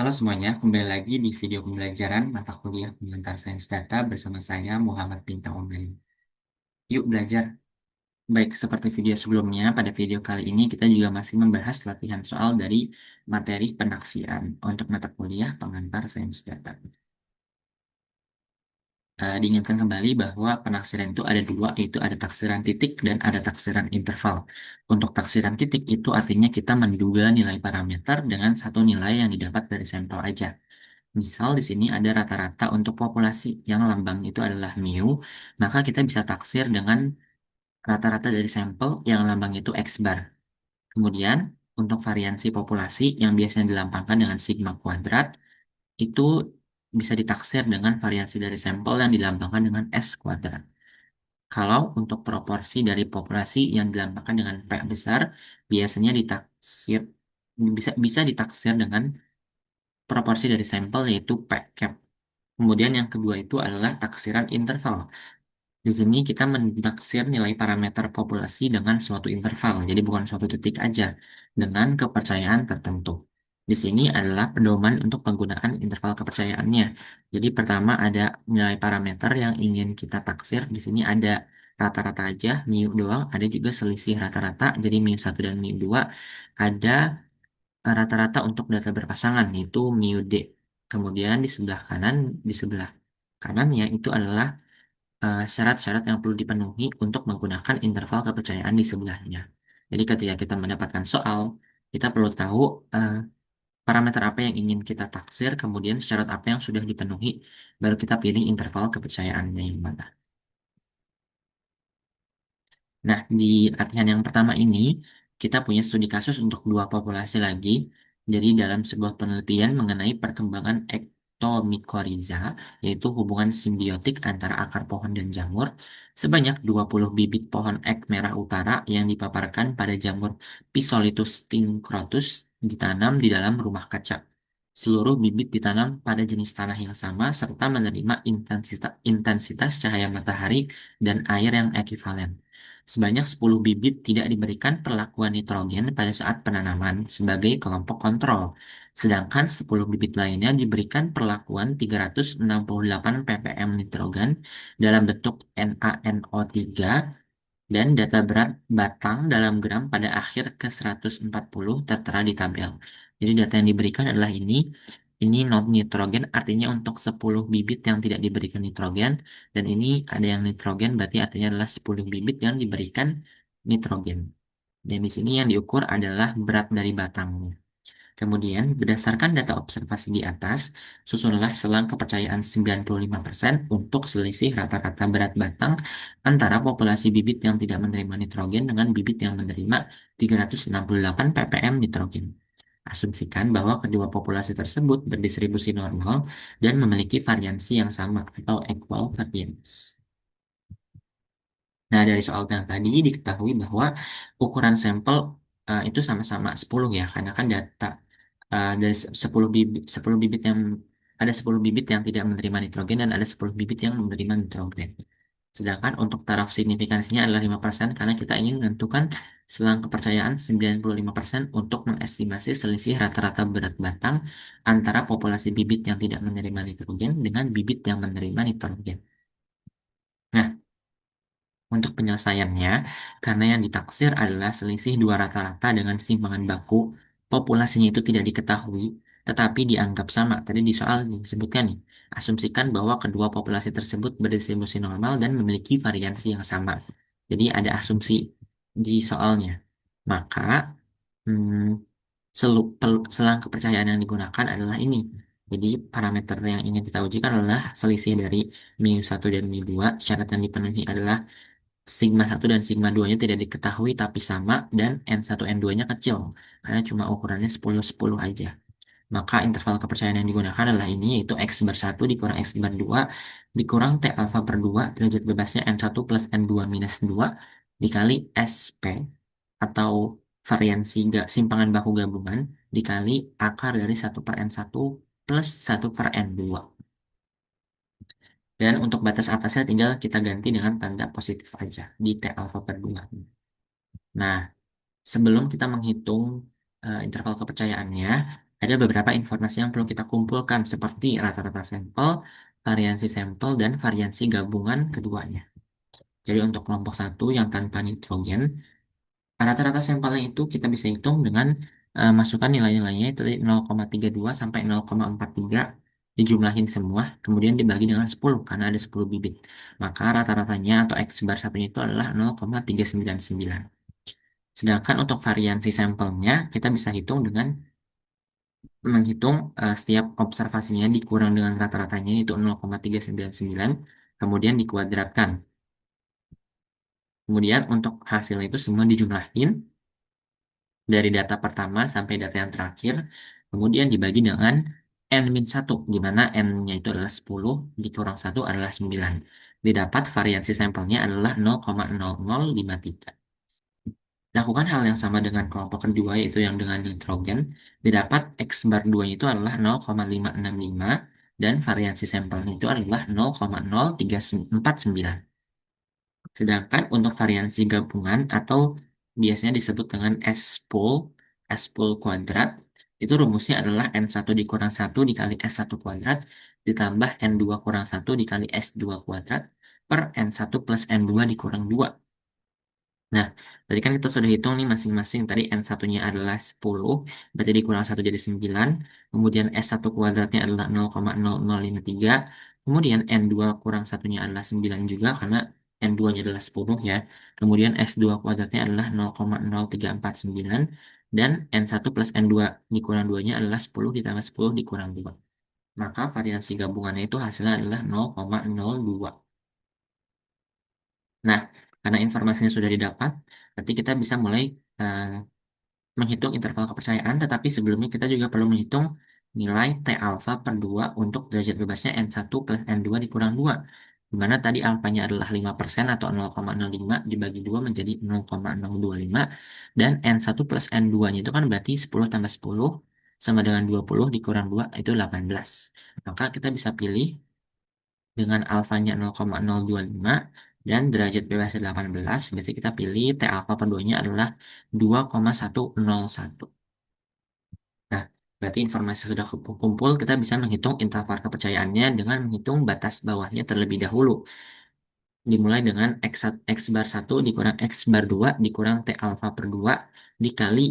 Halo semuanya, kembali lagi di video pembelajaran mata kuliah pengantar sains data bersama saya Muhammad Bintang Online. Yuk belajar. Baik, seperti video sebelumnya, pada video kali ini kita juga masih membahas latihan soal dari materi penaksiran untuk mata kuliah pengantar sains data. Diingatkan kembali bahwa penaksiran itu ada dua, yaitu ada taksiran titik dan ada taksiran interval. Untuk taksiran titik itu artinya kita menduga nilai parameter dengan satu nilai yang didapat dari sampel aja. Misal di sini ada rata-rata untuk populasi yang lambang itu adalah mu, maka kita bisa taksir dengan rata-rata dari sampel yang lambang itu X bar. Kemudian untuk variansi populasi yang biasanya dilambangkan dengan sigma kuadrat, itu bisa ditaksir dengan variansi dari sampel yang dilambangkan dengan S kuadrat. Kalau untuk proporsi dari populasi yang dilambangkan dengan P besar, biasanya ditaksir bisa bisa ditaksir dengan proporsi dari sampel yaitu P cap. Kemudian yang kedua itu adalah taksiran interval. Di sini kita menaksir nilai parameter populasi dengan suatu interval, jadi bukan suatu titik aja, dengan kepercayaan tertentu. Di sini adalah pedoman untuk penggunaan interval kepercayaannya. Jadi pertama ada nilai parameter yang ingin kita taksir. Di sini ada rata-rata aja, mu doang, ada juga selisih rata-rata, jadi mu 1 dan mu 2. Ada rata-rata untuk data berpasangan, yaitu mu D. Kemudian di sebelah kanannya itu adalah syarat-syarat yang perlu dipenuhi untuk menggunakan interval kepercayaan di sebelahnya. Jadi ketika kita mendapatkan soal, kita perlu tahu eh, parameter apa yang ingin kita taksir, kemudian syarat apa yang sudah dipenuhi, baru kita pilih interval kepercayaannya yang mana. Nah, di latihan yang pertama ini, kita punya studi kasus untuk dua populasi lagi. Jadi, dalam sebuah penelitian mengenai perkembangan ektomikoriza, yaitu hubungan simbiotik antara akar pohon dan jamur, sebanyak 20 bibit pohon ek merah utara yang dipaparkan pada jamur Physolithus stincrotus ditanam di dalam rumah kaca. Seluruh bibit ditanam pada jenis tanah yang sama serta menerima intensitas cahaya matahari dan air yang ekivalen. Sebanyak 10 bibit tidak diberikan perlakuan nitrogen pada saat penanaman sebagai kelompok kontrol, sedangkan 10 bibit lainnya diberikan perlakuan 368 ppm nitrogen dalam bentuk NaNO3 dan data berat batang dalam gram pada akhir ke 140 tertera di tabel. Jadi data yang diberikan adalah ini not nitrogen artinya untuk 10 bibit yang tidak diberikan nitrogen, dan ini ada yang nitrogen berarti artinya adalah 10 bibit yang diberikan nitrogen. Dan di sini yang diukur adalah berat dari batangnya. Kemudian, berdasarkan data observasi di atas, susunlah selang kepercayaan 95% untuk selisih rata-rata berat batang antara populasi bibit yang tidak menerima nitrogen dengan bibit yang menerima 368 ppm nitrogen. Asumsikan bahwa kedua populasi tersebut berdistribusi normal dan memiliki variansi yang sama atau equal variance. Nah, dari soal yang tadi diketahui bahwa ukuran sampel itu sama-sama 10 ya, karena kan data dari 10 bibit yang ada 10 bibit yang tidak menerima nitrogen dan ada 10 bibit yang menerima nitrogen. Sedangkan untuk taraf signifikansinya adalah 5% karena kita ingin menentukan selang kepercayaan 95% untuk mengestimasi selisih rata-rata berat batang antara populasi bibit yang tidak menerima nitrogen dengan bibit yang menerima nitrogen. Nah, untuk penyelesaiannya, karena yang ditaksir adalah selisih dua rata-rata dengan simpangan baku, populasinya itu tidak diketahui, tetapi dianggap sama. Tadi di soal disebutkan nih, asumsikan bahwa kedua populasi tersebut berdistribusi normal dan memiliki variansi yang sama. Jadi ada asumsi di soalnya. Maka, hmm, selang kepercayaan yang digunakan adalah ini. Jadi parameter yang ingin kita ujikan adalah selisih dari mu 1 dan mu 2. Syarat yang dipenuhi adalah sigma 1 dan sigma 2-nya tidak diketahui tapi sama dan N1 N2-nya kecil karena cuma ukurannya 10-10 aja. Maka interval kepercayaan yang digunakan adalah ini yaitu X bar 1 dikurang X bar 2 dikurang T alfa per 2 derajat bebasnya N1 plus N2 minus 2 dikali SP atau variansi simpangan baku gabungan dikali akar dari 1/N1 plus 1/N2. Dan untuk batas atasnya tinggal kita ganti dengan tanda positif aja di T alfa per 2. Nah, sebelum kita menghitung interval kepercayaannya, ada beberapa informasi yang perlu kita kumpulkan seperti rata-rata sampel, variansi sampel, dan variansi gabungan keduanya. Jadi untuk kelompok satu yang tanpa nitrogen, rata-rata sampelnya itu kita bisa hitung dengan masukkan nilai-nilainya itu dari 0,32 sampai 0,43 dijumlahin semua, kemudian dibagi dengan 10 karena ada 10 bibit. Maka rata-ratanya atau X bar satunya itu adalah 0,399. Sedangkan untuk variansi sampelnya, kita bisa hitung dengan menghitung setiap observasinya dikurang dengan rata-ratanya itu 0,399, kemudian dikuadratkan. Kemudian untuk hasilnya itu semua dijumlahin dari data pertama sampai data yang terakhir, kemudian dibagi dengan N-1, di mana N-nya itu adalah 10, dikurang 1 adalah 9. Didapat variansi sampelnya adalah 0,0053. Lakukan hal yang sama dengan kelompok kedua, yaitu yang dengan nitrogen. Didapat X bar 2 itu adalah 0,565 dan variansi sampelnya itu adalah 0,0349. Sedangkan untuk variansi gabungan atau biasanya disebut dengan S-pool, S-pool kuadrat, itu rumusnya adalah N1 dikurang 1 dikali S1 kuadrat ditambah N2 kurang 1 dikali S2 kuadrat per N1 plus N2 dikurang 2. Nah, tadi kan kita sudah hitung nih masing-masing. Tadi N1-nya adalah 10, berarti dikurang 1 jadi 9. Kemudian S1 kuadratnya adalah 0,0053. Kemudian N2 kurang satunya adalah 9 juga, karena N2-nya adalah 10 ya. Kemudian S2 kuadratnya adalah 0,0349. Dan N1 plus N2 dikurang 2-nya adalah 10 ditambah 10 dikurang 2. Maka variansi gabungannya itu hasilnya adalah 0,02. Nah, karena informasinya sudah didapat, berarti kita bisa mulai eh, menghitung interval kepercayaan, tetapi sebelumnya kita juga perlu menghitung nilai T alfa per 2 untuk derajat bebasnya N1 plus N2 dikurang 2, di mana tadi alfanya adalah 5% atau 0,05 dibagi 2 menjadi 0,025, dan N1 plus N2-nya itu kan berarti 10 tambah 10 sama dengan 20 dikurang 2 itu 18. Maka kita bisa pilih dengan alfanya 0,025 dan derajat bebasnya 18, berarti kita pilih T alfa per 2-nya adalah 2,101. Nah, berarti informasi sudah kumpul, kita bisa menghitung interval kepercayaannya dengan menghitung batas bawahnya terlebih dahulu. Dimulai dengan X bar 1 dikurang X bar 2 dikurang T alfa per 2 dikali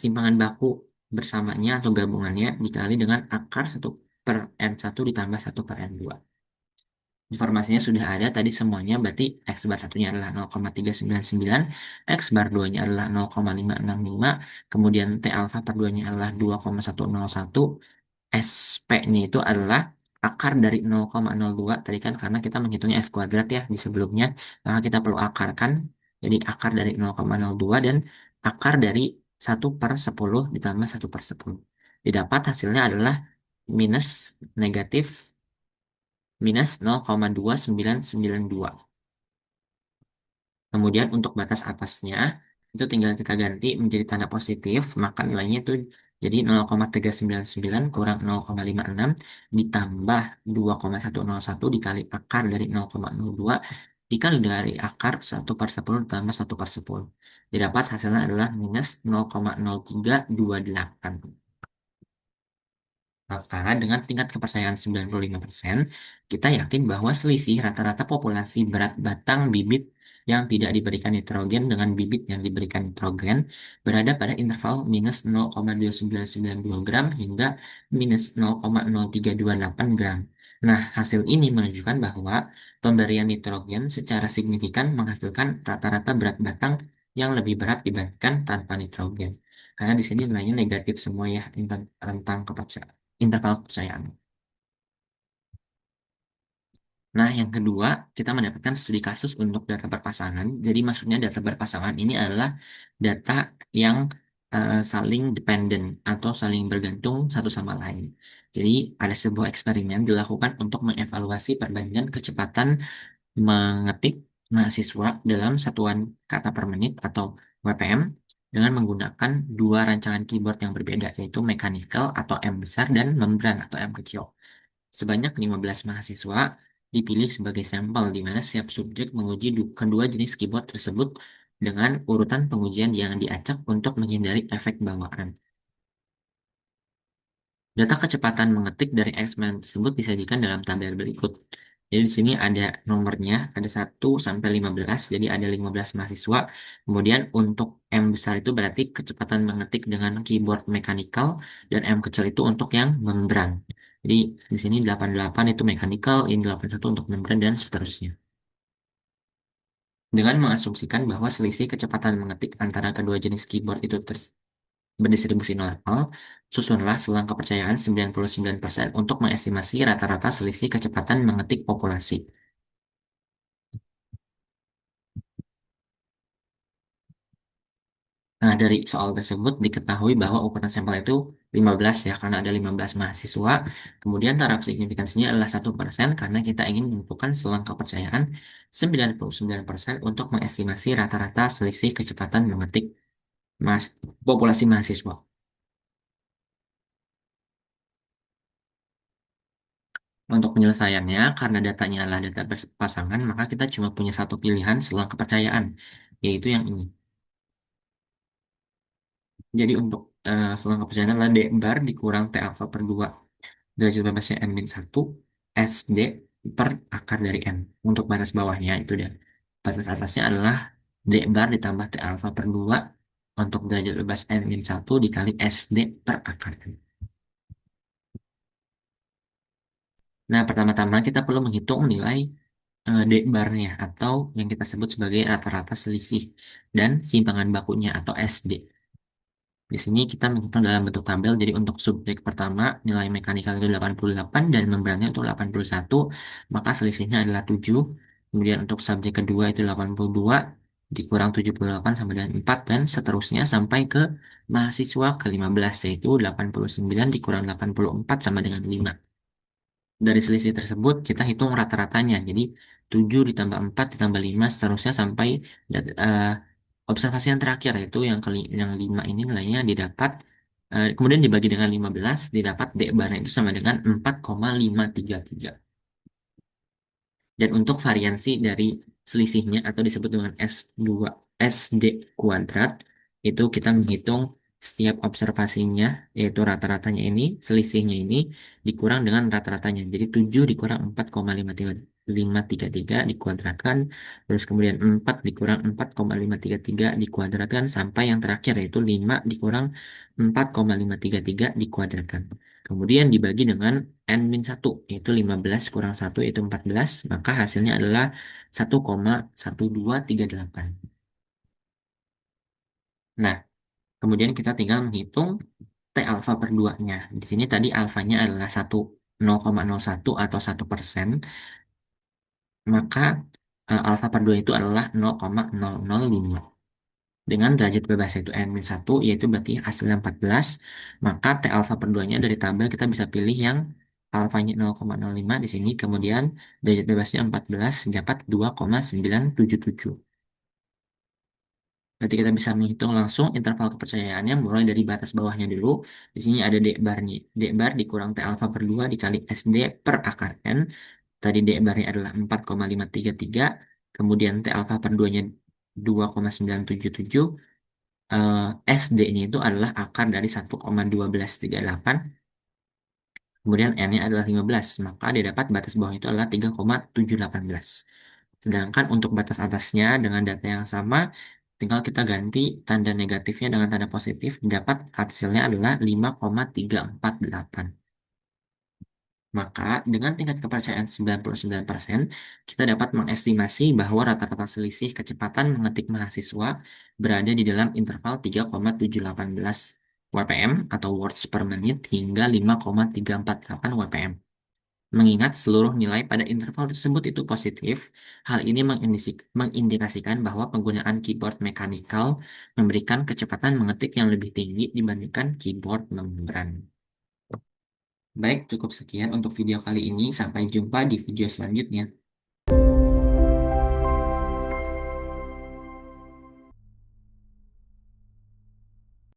simpangan baku bersamanya atau gabungannya dikali dengan akar 1 per N1 ditambah 1 per N2. Informasinya sudah ada tadi semuanya, berarti X bar satunya adalah 0,399, X bar 2-nya adalah 0,565, kemudian T alfa per 2-nya adalah 2,101, SP-nya itu adalah akar dari 0,02, tadi kan karena kita menghitungnya S kuadrat ya di sebelumnya, maka kita perlu akarkan, jadi akar dari 0,02 dan akar dari 1 per 10 ditambah 1 per 10. Didapat hasilnya adalah minus negatif minus 0,2992. Kemudian untuk batas atasnya itu tinggal kita ganti menjadi tanda positif, maka nilainya itu jadi 0,399 kurang 0,56 ditambah 2,101 dikali akar dari 0,02 dikali dari akar 1 per 10 ditambah 1 per 10. Didapat hasilnya adalah minus 0,0328. Maka dengan tingkat kepercayaan 95%, kita yakin bahwa selisih rata-rata populasi berat batang bibit yang tidak diberikan nitrogen dengan bibit yang diberikan nitrogen berada pada interval minus 0,2992 gram hingga minus 0,0328 gram. Nah, hasil ini menunjukkan bahwa pemberian nitrogen secara signifikan menghasilkan rata-rata berat batang yang lebih berat dibandingkan tanpa nitrogen. Karena di sini nilainya negatif semua ya tentang kepercayaan interval kepercayaan. Nah, yang kedua, kita mendapatkan studi kasus untuk data berpasangan. Jadi maksudnya data berpasangan ini adalah data yang saling dependen atau saling bergantung satu sama lain. Jadi ada sebuah eksperimen dilakukan untuk mengevaluasi perbandingan kecepatan mengetik mahasiswa dalam satuan kata per menit atau WPM dengan menggunakan dua rancangan keyboard yang berbeda, yaitu mechanical atau M besar dan membran atau M kecil. Sebanyak 15 mahasiswa dipilih sebagai sampel di mana setiap subjek menguji kedua jenis keyboard tersebut dengan urutan pengujian yang diacak untuk menghindari efek bawaan. Data kecepatan mengetik dari eksperimen tersebut disajikan dalam tabel berikut. Jadi di sini ada nomornya, ada 1 sampai 15, jadi ada 15 mahasiswa. Kemudian untuk M besar itu berarti kecepatan mengetik dengan keyboard mechanical, dan M kecil itu untuk yang membran. Jadi di sini 88 itu mechanical, ini 81 untuk membran, dan seterusnya. Dengan mengasumsikan bahwa selisih kecepatan mengetik antara kedua jenis keyboard itu berdistribusi normal, susunlah selang kepercayaan 99% untuk mengestimasi rata-rata selisih kecepatan mengetik populasi. Nah, dari soal tersebut diketahui bahwa ukuran sampel itu 15 ya, karena ada 15 mahasiswa. Kemudian taraf signifikansinya adalah 1% karena kita ingin menentukan selang kepercayaan 99% untuk mengestimasi rata-rata selisih kecepatan mengetik populasi mahasiswa. Untuk penyelesaiannya, karena datanya adalah data pasangan, maka kita cuma punya satu pilihan selang kepercayaan, yaitu yang ini. Jadi untuk selang kepercayaan adalah D bar dikurang T alfa per 2 derajat bebasnya N min 1 SD per akar dari N. Untuk batas bawahnya itu dia. Batas atasnya adalah D bar ditambah T alfa per 2 untuk derajat bebas N min 1 dikali SD per akar N. Nah, pertama-tama kita perlu menghitung nilai D barnya atau yang kita sebut sebagai rata-rata selisih dan simpangan bakunya atau SD. Di sini kita menghitung dalam bentuk tabel. Jadi untuk subjek pertama nilai mekanikal itu 88 dan membrannya itu 81, maka selisihnya adalah 7. Kemudian untuk subjek kedua itu 82 dikurang 78 sama dengan 4 dan seterusnya sampai ke mahasiswa ke-15 yaitu 89 dikurang 84 sama dengan 5. Dari selisih tersebut kita hitung rata-ratanya. Jadi 7 ditambah 4 ditambah 5 seterusnya sampai eh, observasi yang terakhir yaitu yang 5 ini nilainya didapat kemudian dibagi dengan 15 didapat D barnya itu sama dengan 4,533. Dan untuk variansi dari selisihnya atau disebut dengan S2 SD kuadrat itu kita menghitung setiap observasinya yaitu rata-ratanya ini selisihnya ini dikurang dengan rata-ratanya. Jadi 7 dikurang 4,533 dikuadratkan terus kemudian 4 dikurang 4,533 dikuadratkan sampai yang terakhir yaitu 5 dikurang 4,533 dikuadratkan. Kemudian dibagi dengan N-1, yaitu 15 kurang 1, yaitu 14, maka hasilnya adalah 1,1238. Nah, kemudian kita tinggal menghitung T alfa per 2-nya. Di sini tadi alfanya adalah 0,01 atau 1%, maka alfa per 2 itu adalah 0,005. Dengan derajat bebas yaitu N-1 yaitu berarti hasilnya 14, maka T alfa per 2-nya dari tabel kita bisa pilih yang alfanya 0,05 di sini, kemudian derajat bebasnya 14 dapat 2,977. Berarti kita bisa menghitung langsung interval kepercayaannya mulai dari batas bawahnya dulu. Di sini ada D barnya. D bar dikurang T alfa per 2 dikali SD per akar N. Tadi D barnya adalah 4,533. Kemudian T alfa per 2-nya 2,977. SD-nya itu adalah akar dari 1,1238. Kemudian N-nya adalah 15. Maka dia dapat batas bawahnya itu adalah 3,718. Sedangkan untuk batas atasnya dengan data yang sama, tinggal kita ganti tanda negatifnya dengan tanda positif, dapat hasilnya adalah 5,348. Maka dengan tingkat kepercayaan 99%, kita dapat mengestimasi bahwa rata-rata selisih kecepatan mengetik mahasiswa berada di dalam interval 3,718 WPM atau words per menit hingga 5,348 WPM. Mengingat seluruh nilai pada interval tersebut itu positif, hal ini mengindikasikan bahwa penggunaan keyboard mechanical memberikan kecepatan mengetik yang lebih tinggi dibandingkan keyboard membran. Baik, cukup sekian untuk video kali ini. Sampai jumpa di video selanjutnya.